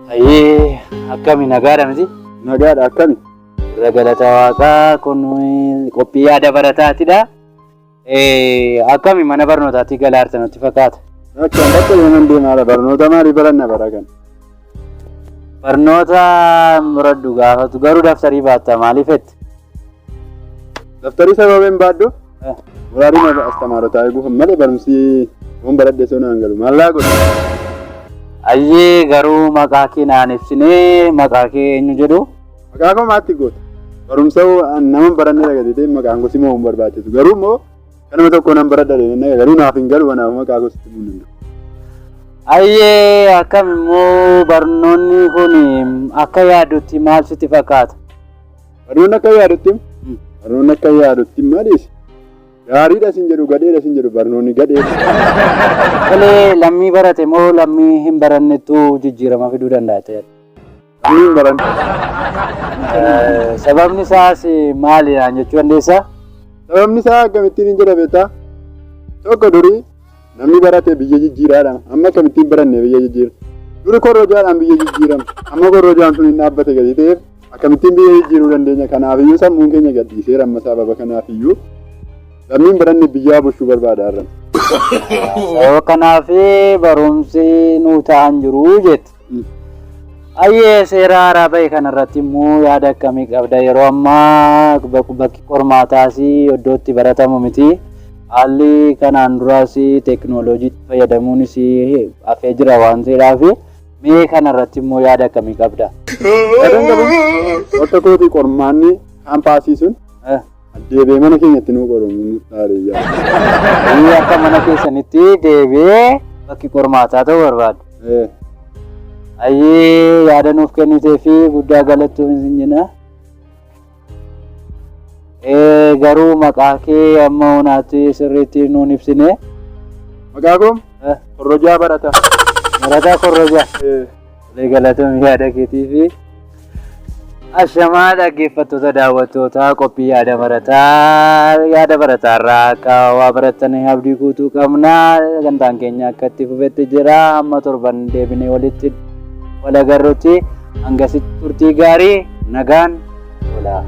Ayyee akkami nagaadha miti? Nagaadha akkami? Galata Waaqaa kun qophii yaada barataatidha. Akkami mana barnootaatti galaarta nutti fakkaata? Akkaan bakka yeeman deemaadha. Barnoota maalii baranna bara kan? Barnoota muraddu gaafatu garuu daftarii baatta maaliifetti? Daftarii sababeen baaddu? Muraadina astamaarotaa eeguuf malee barumsi waan baradde sonaan galu maallaa godhu. Ayyee garuu maqaa kee naan ibsinee maqaa kee eenyu jedhu? Maqaa koo maatti goota? Barumsa nama baranne dhagatee maqaan gosi moo hin barbaachisu garuu immoo kanuma tokko nan baradha deemee garuu naaf hin galu wanaaf maqaa gosi hin danda'u. Ayyee akkam immoo barnoonni kun akka yaadutti maal sitti fakkaata? Barnoonni akka yaadutti maaliif? Gaariidha sin jedhu gadheedha sin jedhu barnoonni gadheedha. Tolee lammii barate moo lammii hin barannettu jijjiirama fiduu danda'a ta'e? Lammii hin baranne. Sababni isaas maali jechuu dandeessaa? Sababni isaa akkamittiin hin jedha beektaa? Tokko durii namni barate biyya jijjiiraadha. Amma akkamittiin baranne biyya jijjiira. Duri korrojaadhaan biyya jijjiirama. Amma korrojaan sun hin dhaabbate gadi ta'eef akkamittiin biyya jijjiiruu dandeenya. Kanaafiyyuu sammuun keenya gadhiiseera amma sababa kanaafiyyuu. Lammiin baranne biyyaa bulchuu barbaada har'an. Sababa kanaaf barumsi nuu ta'an jiru jette. Ayyee seera haaraa bahe kanarratti immoo yaada akkamii qabda? Yeroo ammaa bakki qormaataas iddootti baratamu miti. Haalli kanaan duraas teekinooloojiitti fayyadamuunis hafee jira waan ta'eedhaaf mee kanarratti immoo yaada akkamii qabda? Bakka kooti qormaanni kaampaasii sun deebi'ee mana keenyatti nuu qoramu taa'ee akka mana keessanitti deebi'ee bakki qormaataa ta'uu barbaadu. Ayyee yaada nuuf kennitee fi guddaa galatoomi sin jenna. Garuu maqaa kee amma hunaatti sirriitti nuun ibsine. Maqaa koo? Korrojaa Barataa. Barataa Korrojaa. Galatoomi yaada keetii fi ashamaa dhaggeeffattoota daawwattoota qophii yaada barataarraa akka waa baratanii abdii guutuu qabna. Sagantaan keenya akka itti fufetti jira. Amma torban deebinee walitti wal agarruutti hangasitti turtii gaarii nagaan oolaa.